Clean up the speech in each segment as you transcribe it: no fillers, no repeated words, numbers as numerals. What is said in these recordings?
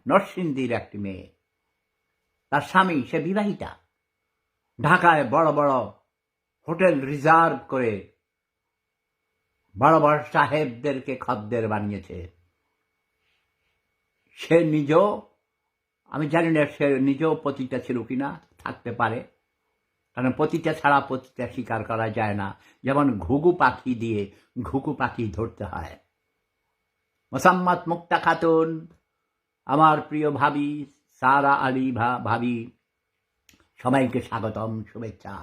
নরসিংদীর একটি মেয়ে, তার স্বামী সে বিবাহিতা, ঢাকায় বড় বড় হোটেল রিজার্ভ করে বড় বড় সাহেবদেরকে খদ্দের বানিয়েছে। সে নিজেও, আমি জানি না সে নিজেও পতিতা ছিল কিনা, থাকতে পারে, কারণ পতিতা ছাড়া পতিতা স্বীকার করা যায় না। যেমন ঘুঘু পাখি দিয়ে ঘুঘু পাখি ধরতে হয়। মোসাম্মত মুক্তা খাতুন, আমার প্রিয় ভাবি সারা আলী ভাবি, সবাইকে স্বাগতম, শুভেচ্ছা।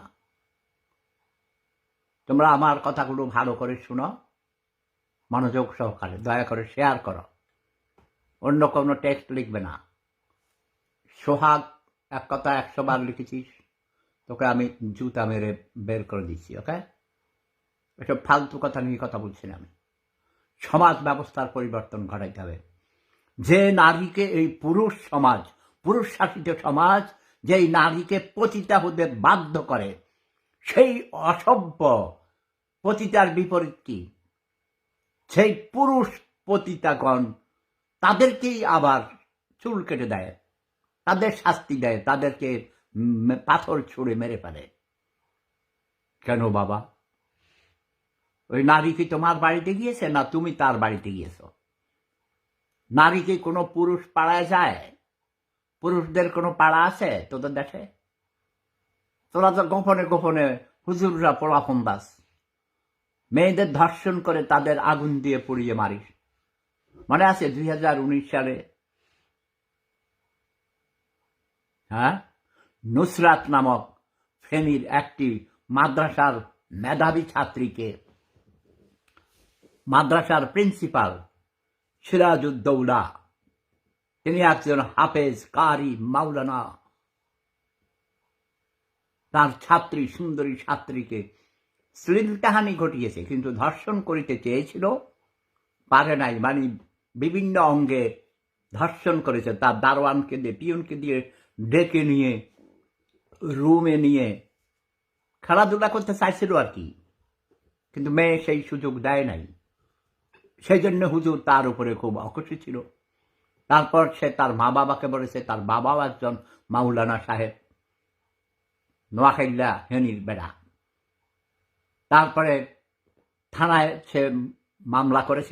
তোমরা আমার কথাগুলো ভালো করে শুনো, মনোযোগ সহকারে, দয়া করে শেয়ার করো, অন্য কোনো টেক্সট লিখবে না। সোহাগ, এক কথা 100 বার লিখেছিস, তোকে আমি জুতা মেরে বের করে দিচ্ছি। ওকে, এসব ফালতু কথা নিয়ে কথা বলছি না আমি। সমাজ ব্যবস্থার পরিবর্তন ঘটাইতে হবে। যে নারীকে এই পুরুষ সমাজ, পুরুষ শাসিত সমাজ যেই নারীকে পতিতা হতে বাধ্য করে, সেই অসভ্য পতিতার বিপরীত কি? সেই পুরুষ পতিতাগণ তাদেরকেই আবার চুল কেটে দেয়, তাদের শাস্তি দেয়, তাদেরকে পাথর ছুঁড়ে মেরে ফেলে। কেন বাবা? ওই নারী কি তোমার বাড়িতে গিয়েছে, না তুমি তার বাড়িতে গিয়েছ? নারী কি কোনো পুরুষ পাড়ায় যায়? পুরুষদের কোনো পাড়া আছে তোদের দেশে? তোরা তো গোপনে গোপনে হুজুররা পোলাফন্দাস, মেয়েদের ধর্ষণ করে তাদের আগুন দিয়ে পুড়িয়ে মারিস। মনে আছে 2019 সালে নুসরাত নামক ফেনীর একটি মাদ্রাসার মেধাবী ছাত্রীকে মাদ্রাসার প্রিন্সিপাল সিরাজউদ্দৌলা, তিনি একজন হাফেজ কারি মাওলানা, তার ছাত্রী, সুন্দরী ছাত্রীকে শ্লীলতাহানি ঘটিয়েছে, কিন্তু ধর্ষণ করিতে চেয়েছিল, পারে নাই। মানে বিভিন্ন অঙ্গে ধর্ষণ করেছে। তার দারোয়ানকে দিয়ে, পিয়নকে দিয়ে ডেকে নিয়ে রুমে নিয়ে খেলাধুলা করতে চাইছিল আর কি, কিন্তু মেয়ে সেই সুযোগ দেয় নাই। সেই জন্য হুজুর তার উপরে খুব অখুশি ছিল। তারপর সে তার মা বাবাকে বলেছে, তার বাবাও একজন মাওলানা সাহেব, নোয়াখাইল্লা হেনির বেড়া। তারপরে থানায় সে মামলা করেছিল।